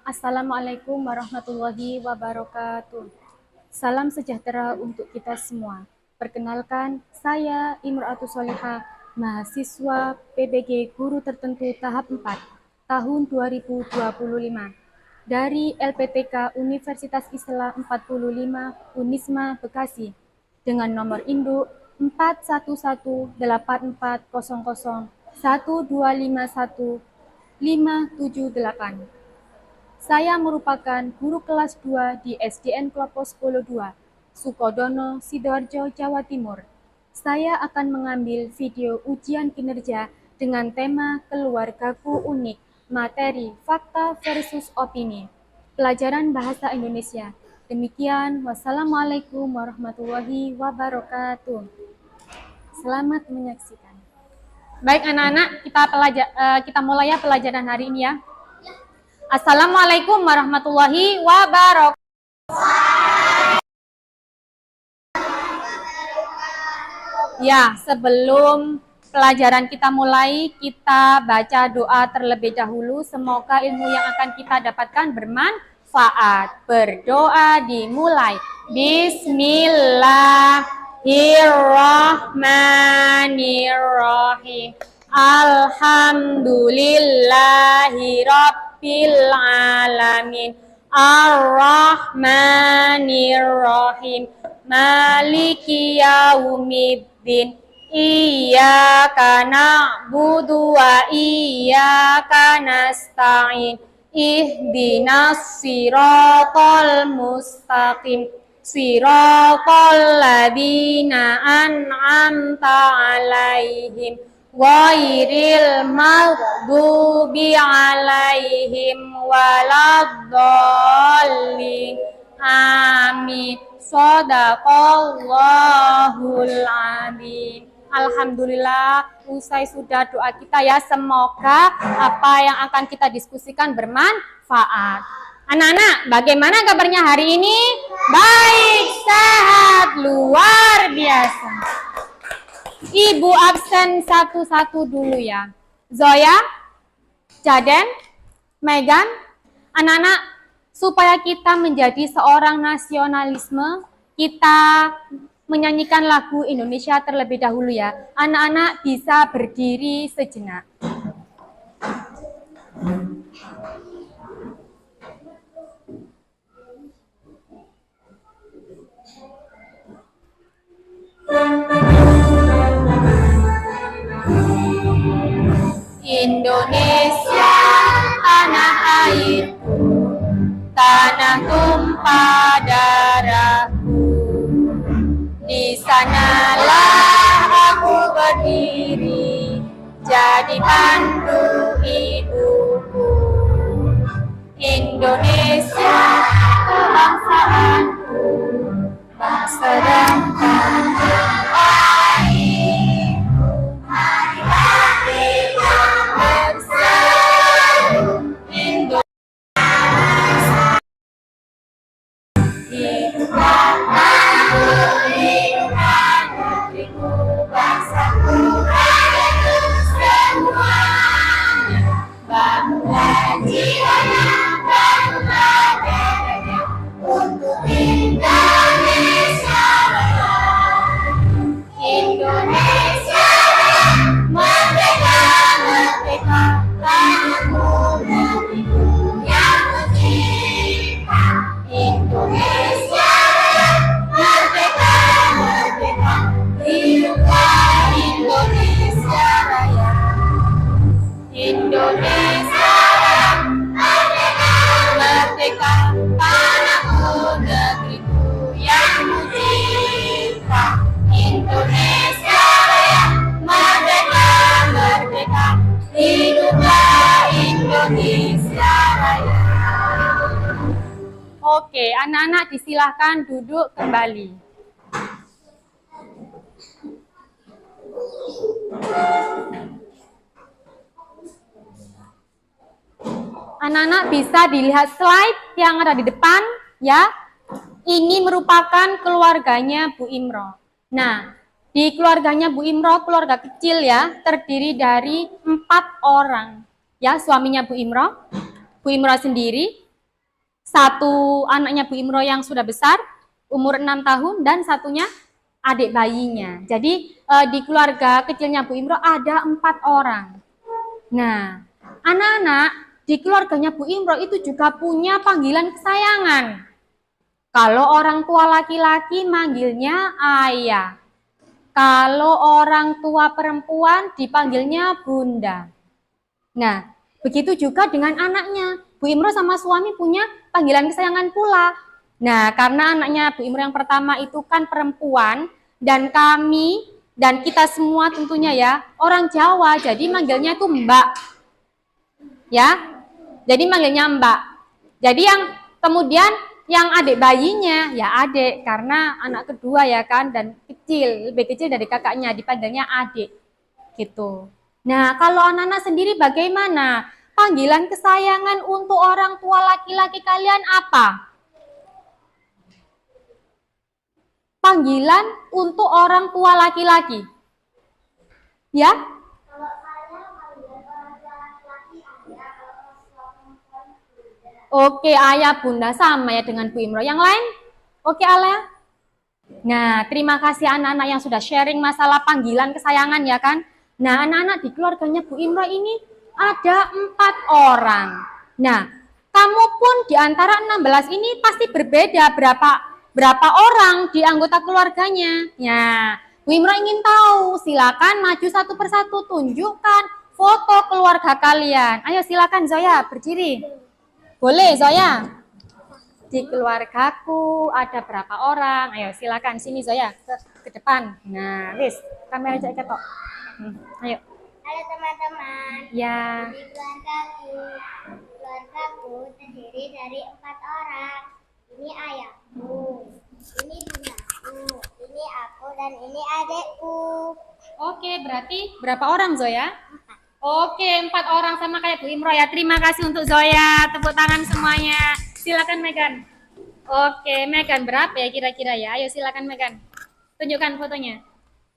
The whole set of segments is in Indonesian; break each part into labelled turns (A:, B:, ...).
A: Assalamualaikum warahmatullahi wabarakatuh. Salam sejahtera untuk kita semua. Perkenalkan, saya Imratus Solihah, mahasiswa PBG Guru Tertentu tahap 4, tahun 2025 dari LPTK Universitas Islam 45 Unisma Bekasi dengan nomor induk 4184001251 Saya merupakan guru kelas 2 di SDN Klopo 10 2, Sukodono, Sidoarjo, Jawa Timur. Saya akan mengambil video ujian kinerja dengan tema Keluargaku Unik, materi fakta versus opini. Pelajaran Bahasa Indonesia. Demikian, wassalamualaikum warahmatullahi wabarakatuh. Selamat menyaksikan. Baik anak-anak, kita mulai ya pelajaran hari ini ya. Assalamualaikum warahmatullahi wabarakatuh. Ya, sebelum pelajaran kita mulai, kita baca doa terlebih dahulu. Semoga ilmu yang akan kita dapatkan bermanfaat. Berdoa dimulai. Bismillahirrahmanirrahim. Alhamdulillahirabbil alamin. Ar-Rahmanir-Rahim. Maliki yaumiddin. Iyyaka na'budu wa iyyaka nasta'in. Ihdinas siratal mustaqim. Siratal ladzina an'amta 'alaihim ghairil maghdubi 'alaihim waladdallin. Amin. Shadaqallahul adzim. Alhamdulillah, usai sudah doa kita ya. Semoga apa yang akan kita diskusikan bermanfaat. Anak-anak, bagaimana kabarnya hari ini? Baik, sehat, luar biasa. Ibu absen satu-satu dulu ya. Zoya, Jaden, Megan, anak-anak, supaya kita menjadi seorang nasionalisme, kita menyanyikan lagu Indonesia terlebih dahulu ya. Anak-anak bisa berdiri sejenak. Indonesia, tanah airku, tanah tumpah darahku. Di sanalah aku berdiri, jadi pandu hidupku. Indonesia, kebangsaanku, bangsa dan tanah airku. Mari kita bersatu, Indonesia. Hiduplah negeriku, bangsaku, rakyatku semuanya. Bangunlah jiwanya, bangunlah dadanya untuk Indonesia Raya. Indonesia merdeka, merdeka, tanahku, negeriku yang tercinta. Indonesia merdeka, merdeka, hiduplah Indonesia Raya. Indonesia merdeka, merdeka, tanahku, negeriku yang tercinta. Indonesia Raya merdeka, merdeka, hiduplah Indonesia Raya. Oke, anak-anak disilahkan duduk kembali. Anak-anak bisa dilihat slide yang ada di depan ya. Ini merupakan keluarganya Bu Imro. Nah, di keluarganya Bu Imro, keluarga kecil ya, terdiri dari 4 orang. Ya, suaminya Bu Imro sendiri, Satu anaknya Bu Imro yang sudah besar, umur 6 tahun, dan satunya adik bayinya. Jadi di keluarga kecilnya Bu Imro ada 4 orang. Nah, anak-anak di keluarganya Bu Imro itu juga punya panggilan kesayangan. Kalau orang tua laki-laki manggilnya ayah. Kalau orang tua perempuan dipanggilnya bunda. Nah, begitu juga dengan anaknya. Bu Imro sama suami punya panggilan kesayangan pula. Nah, karena anaknya Bu Imro yang pertama itu kan perempuan, dan kami dan kita semua tentunya ya orang Jawa, jadi manggilnya itu Mbak. Ya, jadi manggilnya Mbak. Jadi yang kemudian yang adik bayinya ya adik, karena anak kedua ya kan, dan kecil, lebih kecil dari kakaknya, dipanggilnya adik gitu. Nah, kalau anak-anak sendiri bagaimana? Panggilan kesayangan untuk orang tua laki-laki kalian apa? Panggilan untuk orang tua laki-laki. Ya? Oke, ayah, bunda, sama ya dengan Bu Imro. Yang lain? Oke, Alia? Nah, terima kasih anak-anak yang sudah sharing masalah panggilan kesayangan ya kan. Nah, anak-anak di keluarganya Bu Imro ini ada 4 orang. Nah, kamu pun di antara 16 ini pasti berbeda berapa orang di anggota keluarganya. Ya, Bu Imro ingin tahu, silakan maju satu persatu, tunjukkan foto keluarga kalian. Ayo silakan Zoya, berdiri. Boleh Zoya? Di keluargaku ada berapa orang? Ayo silakan sini Zoya ke depan. Nah, wis kamera cek ketok. Ayo.
B: Halo teman-teman.
A: Ya.
B: Di keluargaku terdiri dari 4 orang. Ini ayahku, ini bundaku, ini aku, dan ini adekku.
A: Oke, berarti berapa orang Zoya? Oke, 4 orang sama kayak Bu Imro ya. Terima kasih untuk Zoya. Tepuk tangan semuanya. Silakan Megan. Oke, Megan berapa ya kira-kira ya? Ayo silakan Megan. Tunjukkan fotonya.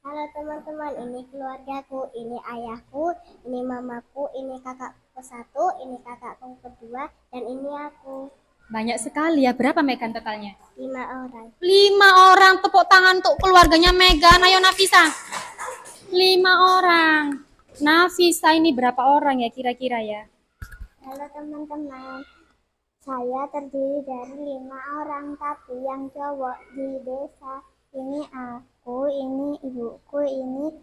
B: Halo teman-teman, ini keluargaku, ini ayahku, ini mamaku, ini kakakku satu, ini kakakku kedua, dan ini aku.
A: Banyak sekali ya. Berapa Megan totalnya?
B: 5 orang.
A: 5 orang. Tepuk tangan untuk keluarganya Megan. Ayo Nafisa. 5 orang. Nafisa ini berapa orang ya kira-kira ya?
B: Halo teman-teman, saya terdiri dari 5 orang, tapi yang cowok di desa. Ini aku, ini ibuku, ini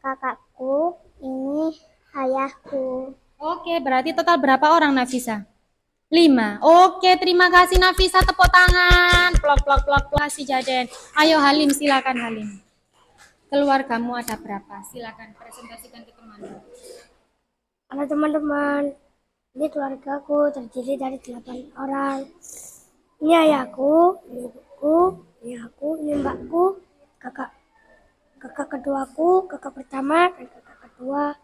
B: kakakku, ini ayahku.
A: Oke, berarti total berapa orang Nafisa? 5. Oke, terima kasih Nafisa, tepuk tangan. Plok plok plok plok. Kasih Jaden. Ayo Halim, silakan Halim. Keluargamu ada berapa? Silakan presentasikan ke teman.
B: Halo teman-teman, ini keluargaku terdiri dari 8 orang. Ini ayahku, ini ibuku, ini aku, ini mbakku, kakak keduaku, kakak pertama, dan kakak kedua,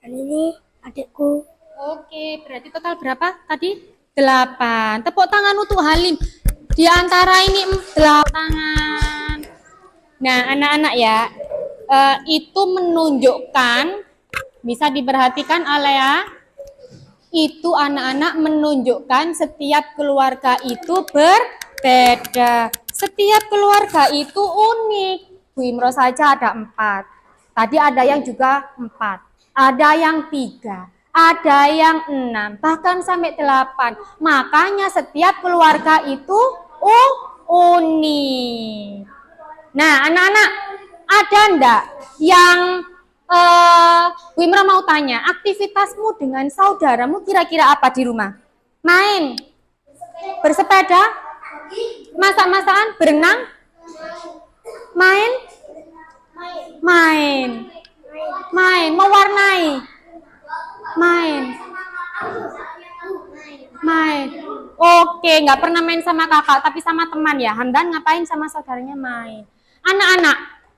B: dan ini adikku.
A: Oke, berarti total berapa tadi? 8. Tepuk tangan untuk Halim. Di antara ini 8 tangan. Nah, anak-anak ya, itu menunjukkan, bisa diperhatikan Alea, itu anak-anak menunjukkan setiap keluarga itu berbeda. Setiap keluarga itu unik. Bu Imro saja ada 4. Tadi ada yang juga 4. Ada yang 3. Ada yang 6. Bahkan sampai 8. Makanya setiap keluarga itu unik. Nah, anak-anak, ada enggak yang Bu Imra mau tanya, aktivitasmu dengan saudaramu kira-kira apa di rumah? Main? Bersepeda? Masak-masakan? Berenang? Main? Main. Main. Mewarnai? Main. Main. Oke, nggak pernah main sama kakak, tapi sama teman ya. Hamdan ngapain sama saudaranya main? Anak-anak,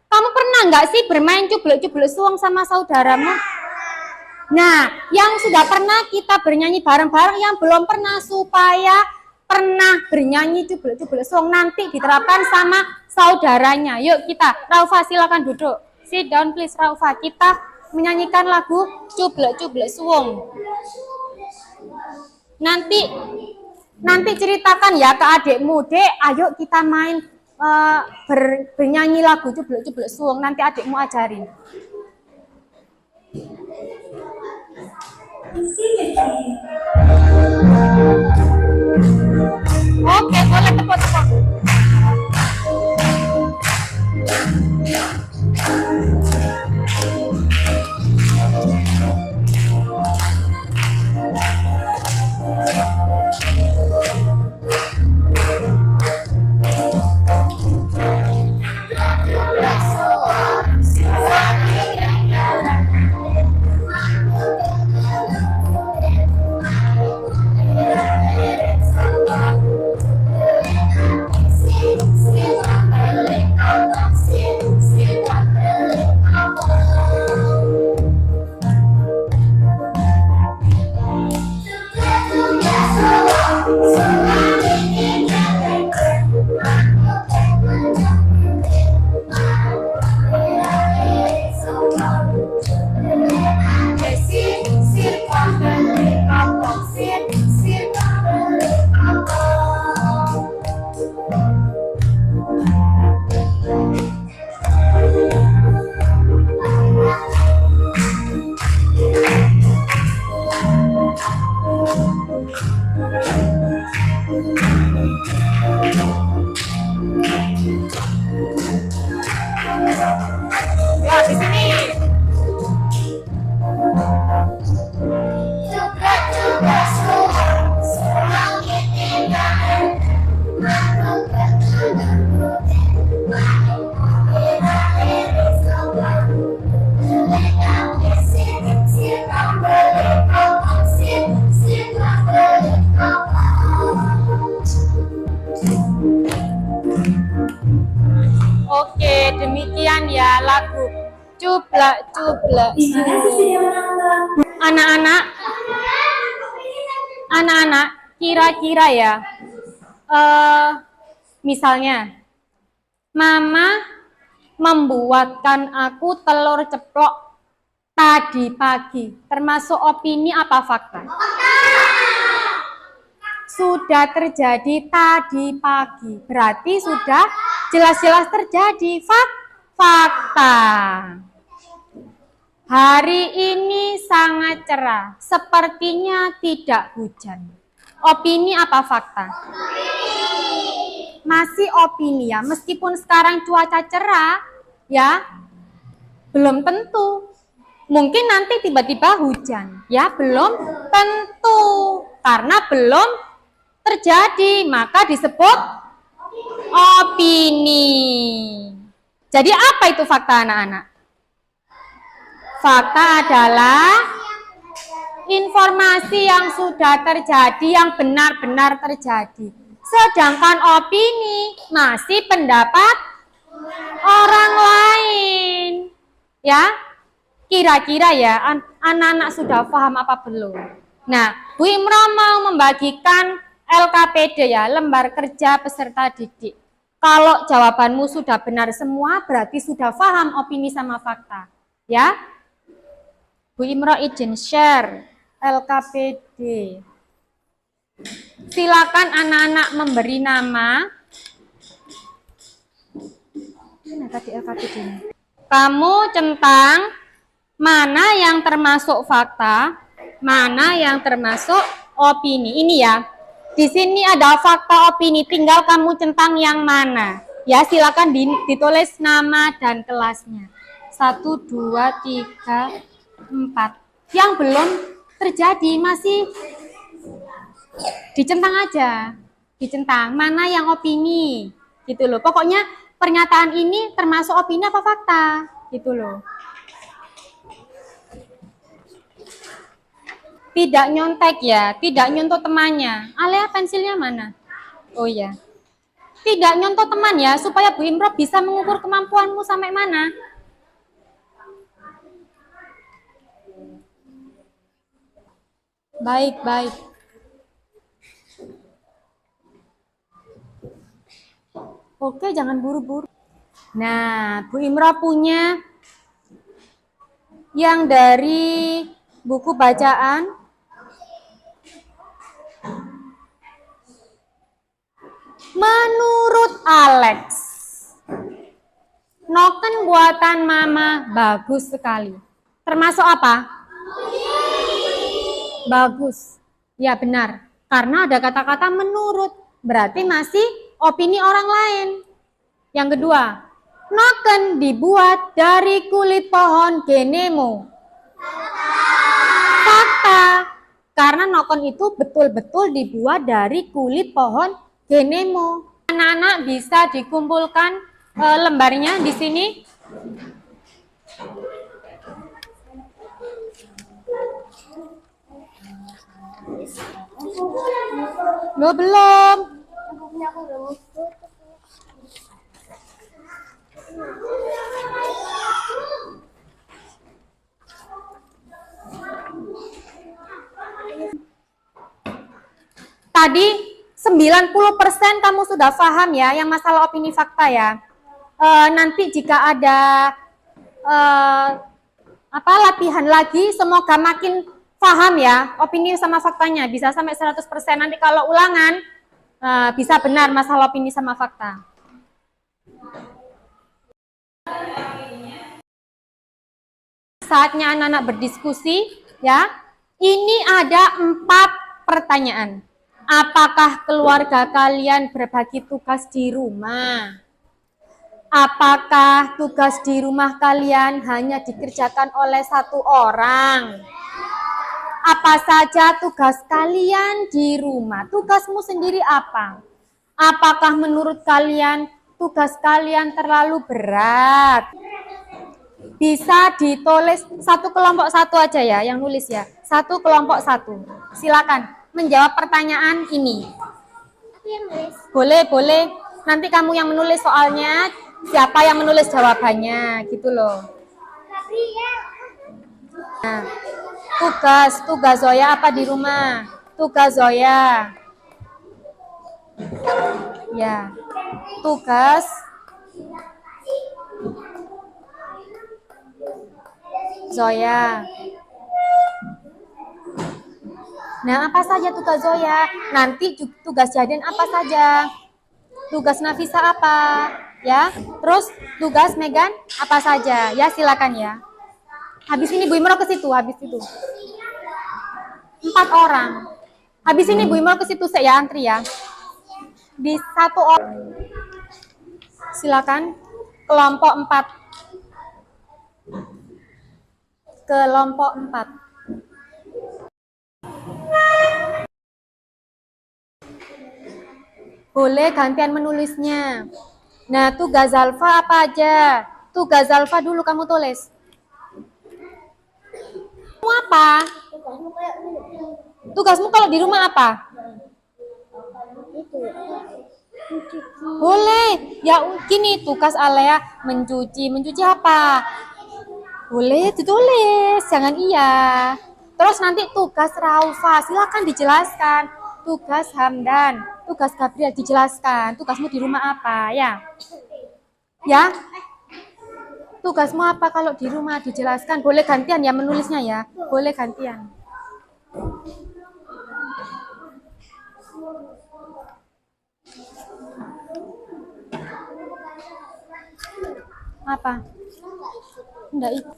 A: kamu pernah nggak sih bermain cublek-cublek suwung sama saudaramu? Nah, yang sudah pernah kita bernyanyi bareng-bareng, yang belum pernah supaya pernah bernyanyi cublek-cublek suwung nanti diterapkan sama saudaranya. Yuk kita, Raufa silakan duduk. Sit down please Raufa. Kita menyanyikan lagu cublek-cublek suwung. Nanti Nanti ceritakan ya ke adikmu, Dek, ayo kita main bernyanyi lagu Cublek-Cublek Suwung. Nanti adikmu ajarin. Oke, boleh tepuk-tepuk. Ya, di sini. Oke, demikian ya lagu Cublek-Cublek Suwung. Anak-anak, kira-kira ya, misalnya, Mama membuatkan aku telur ceplok tadi pagi, termasuk opini apa fakta? Sudah terjadi tadi pagi, berarti sudah jelas-jelas terjadi fakta. Hari ini sangat cerah, sepertinya tidak hujan. Opini apa fakta? Masih opini ya, meskipun sekarang cuaca cerah, ya belum tentu. Mungkin nanti tiba-tiba hujan, ya belum tentu. Karena belum terjadi, maka disebut opini. Jadi apa itu fakta anak-anak? Fakta adalah informasi yang sudah terjadi, yang benar-benar terjadi. Sedangkan opini masih pendapat orang lain. Ya, kira-kira ya anak-anak sudah paham apa belum? Nah, Bu Imro mau membagikan LKPD ya, lembar kerja peserta didik. Kalau jawabanmu sudah benar semua, berarti sudah paham opini sama fakta. Ya, Bu Imro izin share LKPD. Silakan anak-anak memberi nama. Mana tadi LKPD ini? Kamu centang mana yang termasuk fakta, mana yang termasuk opini. Ini ya. Di sini ada fakta opini, tinggal kamu centang yang mana. Ya, silakan ditulis nama dan kelasnya. 1, 2, 3, 4. Yang belum terjadi masih dicentang aja. Dicentang mana yang opini. Gitu loh. Pokoknya pernyataan ini termasuk opini apa fakta. Gitu loh. Tidak nyontek ya, tidak nyontoh temannya. Alea pensilnya mana? Oh ya. Tidak nyontoh teman ya, supaya Bu Imro bisa mengukur kemampuanmu sampai mana. Baik, baik. Oke, jangan buru-buru. Nah, Bu Imro punya yang dari buku bacaan Menurut Alex, noken buatan mama bagus sekali. Termasuk apa? Bagus. Ya benar. Karena ada kata-kata menurut. Berarti masih opini orang lain. Yang kedua, noken dibuat dari kulit pohon genemo. Fakta. Karena noken itu betul-betul dibuat dari kulit pohon genemo. Anak-anak bisa dikumpulkan lembarnya di sini. Loh, belum. Tadi 90% kamu sudah paham ya yang masalah opini fakta ya. Nanti jika ada latihan lagi, semoga makin paham ya opini sama faktanya, bisa sampai 100%. Nanti kalau ulangan bisa benar masalah opini sama fakta. Saatnya anak-anak berdiskusi ya. Ini ada 4 pertanyaan. Apakah keluarga kalian berbagi tugas di rumah? Apakah tugas di rumah kalian hanya dikerjakan oleh 1 orang? Apa saja tugas kalian di rumah? Tugasmu sendiri apa? Apakah menurut kalian tugas kalian terlalu berat? Bisa ditulis 1 kelompok 1 aja ya, yang nulis ya. 1 kelompok 1. Silakan menjawab pertanyaan ini. Boleh. Nanti kamu yang menulis soalnya, siapa yang menulis jawabannya, gitu loh. Nah, tugas Zoya apa di rumah? Tugas Zoya. Ya. Tugas Zoya. Nah, apa saja tugas Zoya? Nanti tugas Jaden apa saja? Tugas Nafisa apa? Ya. Terus tugas Megan apa saja? Ya, silakan ya. Habis ini Bu Imro ke situ, habis itu. 4 orang. Habis ini Bu Imro ke situ ya, antri ya. Di 1 orang. Silakan. Kelompok 4. Kelompok 4. Boleh gantian menulisnya. Nah, tugas Zalfa apa aja? Tugas Zalfa dulu kamu tulis. Kamu apa? Tugasmu kalau di rumah apa? Boleh. Ya, gini tugas Alea mencuci. Mencuci apa? Boleh ditulis, jangan iya. Terus nanti tugas Raufa, silakan dijelaskan. Tugas Hamdan, tugas Gabriel dijelaskan. Tugasmu di rumah apa ya? Ya? Tugasmu apa kalau di rumah dijelaskan? Boleh gantian ya menulisnya ya? Boleh gantian. Apa? Enggak itu.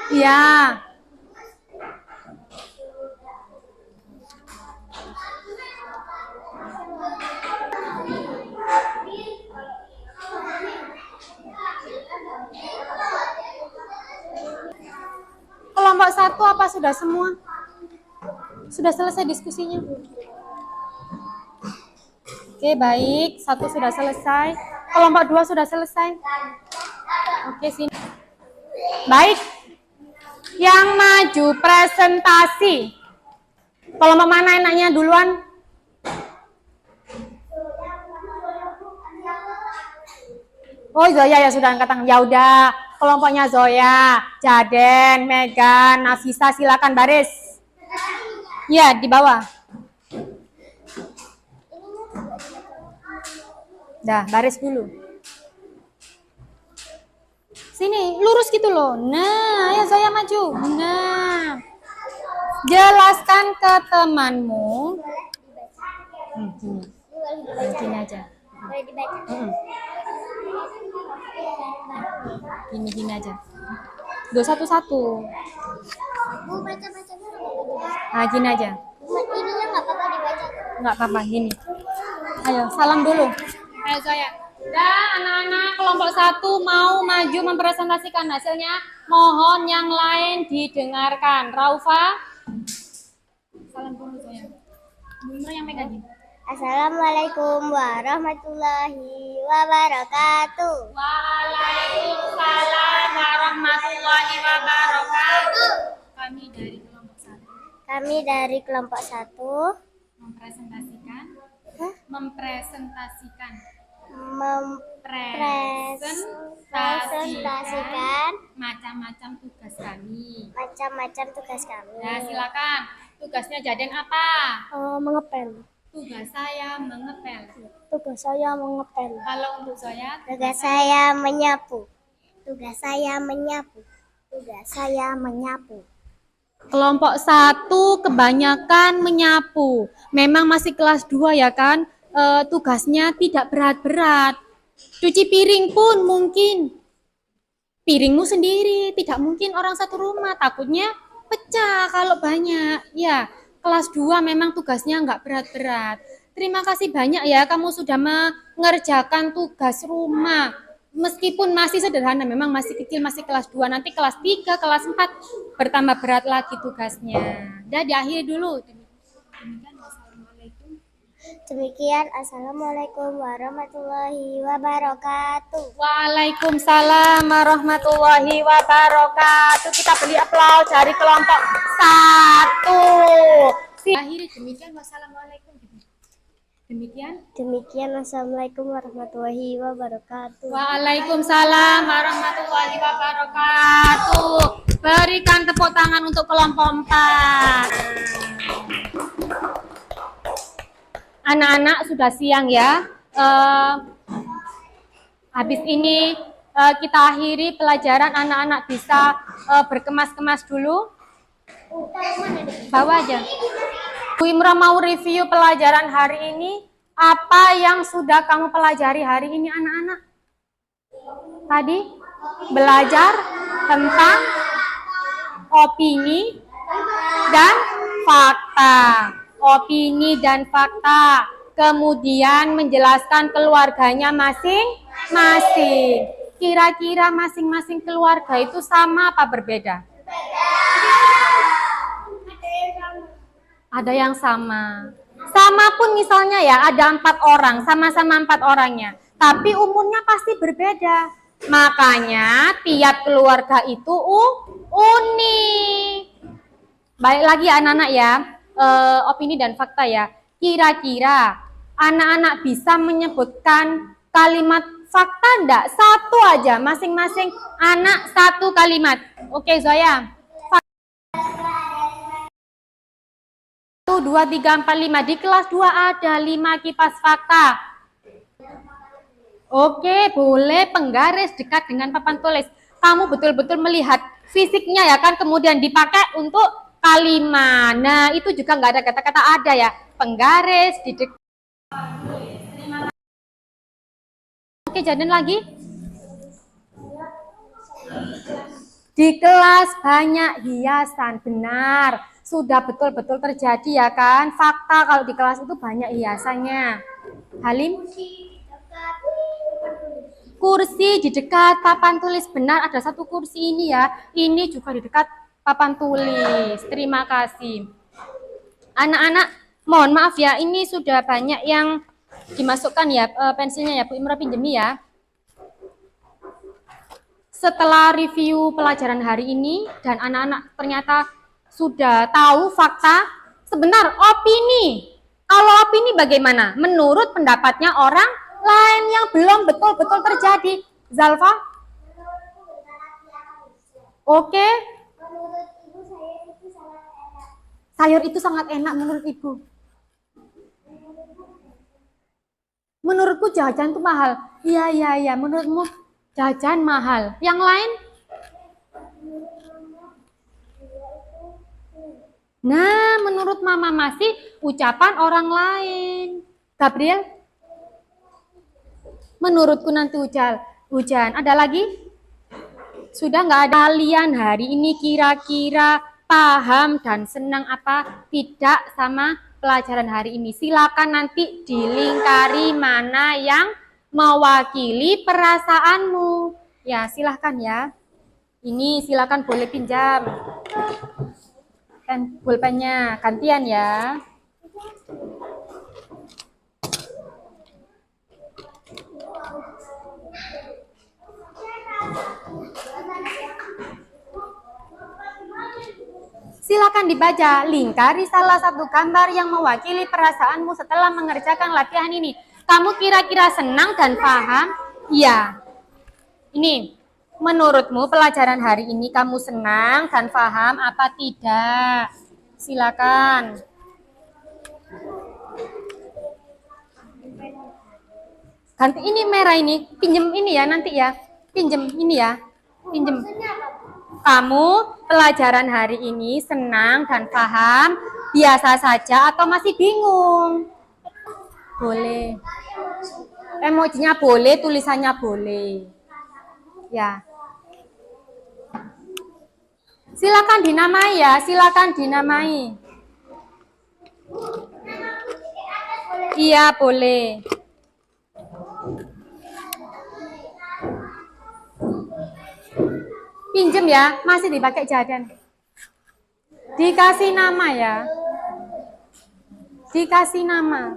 A: Iya. Kelompok 1 apa sudah semua? Sudah selesai diskusinya? Oke, baik. 1 sudah selesai. Kelompok 2 sudah selesai. Oke, sini. Baik. Yang maju presentasi. Kelompok mana enaknya duluan? Oh, Zoya ya sudah angkat tangan. Ya udah, kelompoknya Zoya, Jaden, Megan, Nafisa, silakan baris. Ya, di bawah. Dah, baris dulu. Sini, lurus gitu loh. Nah, ayo Zoya maju. Nah, jelaskan ke temanmu. Gini. Gini aja.
B: Boleh dibaca.
A: Gini aja. 2 1 1.
B: Bu, baca-baca dulu.
A: Nah, gini aja.
B: Ininya nggak apa-apa dibaca.
A: Nggak apa-apa, gini. Ayo, salam dulu. Ayo Zoya. Dan anak-anak kelompok 1 mau maju mempresentasikan hasilnya. Mohon yang lain didengarkan. Raufa. Salam dulu Zoya. Bunda yang megangin.
B: Assalamualaikum warahmatullahi wabarakatuh.
A: Waalaikumsalam warahmatullahi wabarakatuh. Kami dari kelompok 1 mempresentasikan macam-macam tugas kami. Nah, silakan. Tugasnya Jaden apa?
B: Mengepel.
A: Tugas saya mengepel.
B: Tugas saya mengepel.
A: Kalau untuk Zoya,
B: Tugas saya menyapu. Tugas saya menyapu. Tugas saya menyapu.
A: kelompok 1 kebanyakan menyapu. Memang masih kelas 2 ya kan? Tugasnya tidak berat-berat. Cuci piring pun mungkin piringmu sendiri, tidak mungkin orang satu rumah, takutnya pecah kalau banyak. Ya, kelas 2 memang tugasnya nggak berat-berat. Terima kasih banyak ya kamu sudah mengerjakan tugas rumah. Meskipun masih sederhana, memang masih kecil, masih kelas 2, nanti kelas 3, kelas 4 bertambah berat lagi tugasnya. Udah diakhiri dulu.
B: Demikian, assalamualaikum warahmatullahi wabarakatuh.
A: Waalaikumsalam warahmatullahi wabarakatuh. Kita beri aplaus dari kelompok 1. Akhiri demikian. Wassalamualaikum.
B: Demikian, assalamualaikum warahmatullahi wabarakatuh.
A: Waalaikumsalam warahmatullahi wabarakatuh. Berikan tepuk tangan untuk kelompok 4. Anak-anak sudah siang ya. Habis ini kita akhiri pelajaran, anak-anak bisa berkemas-kemas dulu. Bawa aja. Bu Imra mau review pelajaran hari ini. Apa yang sudah kamu pelajari hari ini anak-anak? Tadi belajar tentang opini dan fakta. Opini dan fakta. Kemudian menjelaskan keluarganya masing-masing. Kira-kira masing-masing keluarga itu sama apa berbeda? Ada yang sama. Sama pun misalnya ya, ada 4 orang, sama-sama 4 orangnya. Tapi umurnya pasti berbeda. Makanya tiap keluarga itu unik. Balik lagi anak-anak ya, opini dan fakta ya. Kira-kira anak-anak bisa menyebutkan kalimat fakta enggak? Satu aja, masing-masing anak 1 kalimat. Oke Zoya. 1, 2, 3, 4, 5. Di kelas 2 ada 5 kipas fakta. Oke, boleh penggaris dekat dengan papan tulis. Kamu betul-betul melihat fisiknya ya kan, kemudian dipakai untuk kalimat. Nah, itu juga nggak ada kata-kata ada ya. Penggaris di dekat. Oke, Jaden lagi. Di kelas banyak hiasan, benar. Sudah betul-betul terjadi ya kan. Fakta kalau di kelas itu banyak hiasannya. Halim? Kursi di dekat papan tulis, benar ada 1 kursi ini ya. Ini juga di dekat papan tulis. Terima kasih. Anak-anak, mohon maaf ya, ini sudah banyak yang dimasukkan ya pensilnya ya, Bu Imra pinjemi ya. Setelah review pelajaran hari ini dan anak-anak ternyata sudah tahu fakta, sebentar opini. Kalau opini bagaimana? Menurut pendapatnya orang lain yang belum betul-betul terjadi. Zalfa? Oke. Sayur itu sangat enak menurut Ibu. Menurutku jajan itu mahal. Iya, menurutmu jajan mahal. Yang lain? Nah, menurut Mama masih ucapan orang lain. Gabriel? Menurutku nanti hujan. Ada lagi? Sudah nggak ada. Kalian hari ini kira-kira paham dan senang apa tidak sama pelajaran hari ini? Silakan nanti dilingkari mana yang mewakili perasaanmu. Ya, silakan ya. Ini silakan boleh pinjam. Pulpennya gantian ya. Silakan dibaca, lingkari salah satu gambar yang mewakili perasaanmu setelah mengerjakan latihan ini. Kamu kira-kira senang dan paham? Iya. Ini, menurutmu pelajaran hari ini kamu senang dan paham apa tidak? Silakan. Ganti ini merah ini, pinjem ini ya nanti ya. Pinjem ini ya. Pinjem. Kamu pelajaran hari ini senang dan paham, biasa saja atau masih bingung? Boleh. Emojinya boleh, tulisannya boleh. Ya. Silakan dinamai ya, silakan dinamai. Iya, boleh. Pinjem ya, masih dipakai jadan. Dikasih nama ya. Dikasih nama.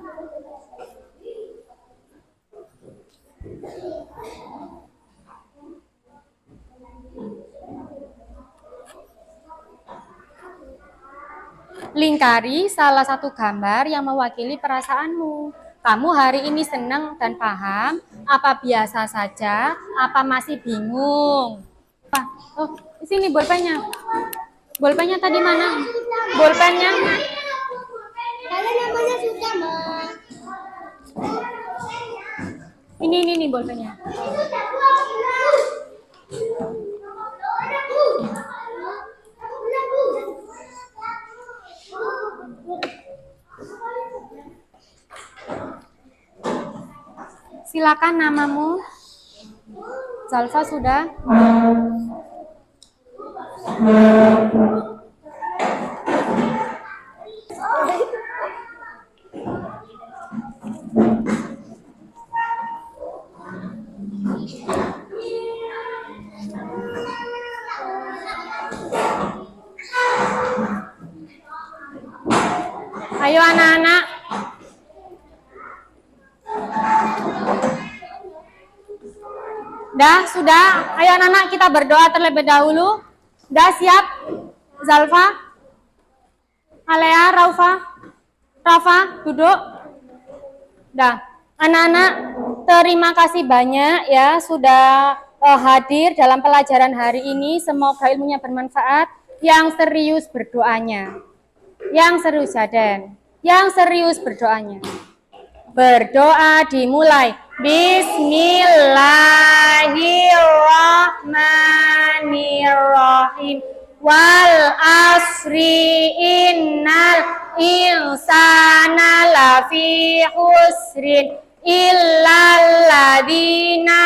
A: Lingkari salah satu gambar yang mewakili perasaanmu. Kamu hari ini senang dan paham, apa biasa saja, apa masih bingung? Oh, sini bolpennya. Bolpennya tadi mana? Bolpennya.
B: Kalian namanya sudah, Ma.
A: Ini bolpennya. Silakan namamu. Zalfa sudah. Ayo anak-anak. Sudah. Ayo anak-anak kita berdoa terlebih dahulu. Siap? Zalfa? Alea, Rafa, duduk. Anak-anak, terima kasih banyak ya sudah hadir dalam pelajaran hari ini. Semoga ilmunya bermanfaat. Yang serius berdoanya. Yang serius Jaden. Yang serius berdoanya. Berdoa dimulai. Bismillahirrahmanirrahim. Wal asri innal insana lafi husrin illal ladzina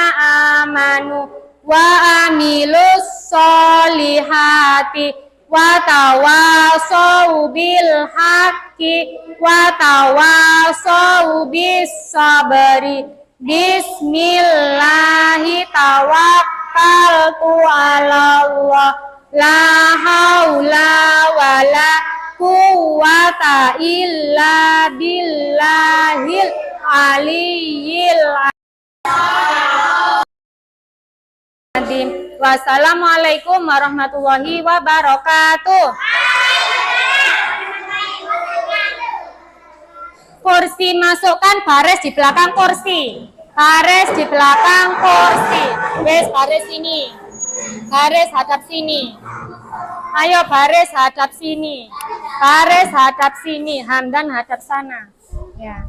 A: amanu wa amilus solihati wa tawasau bil haqqi wa tawasau bis sabri. Bismillahi tawakkaltu ala Allah la haula wala quwwata illa billahil aliyyil azim. Wassalamualaikum warahmatullahi wabarakatuh. Kursi masukkan, baris di belakang kursi. Baris di belakang kursi. Wes, baris sini. Baris hadap sini. Ayo baris hadap sini. Baris hadap sini. Hamdan hadap sana. Ya.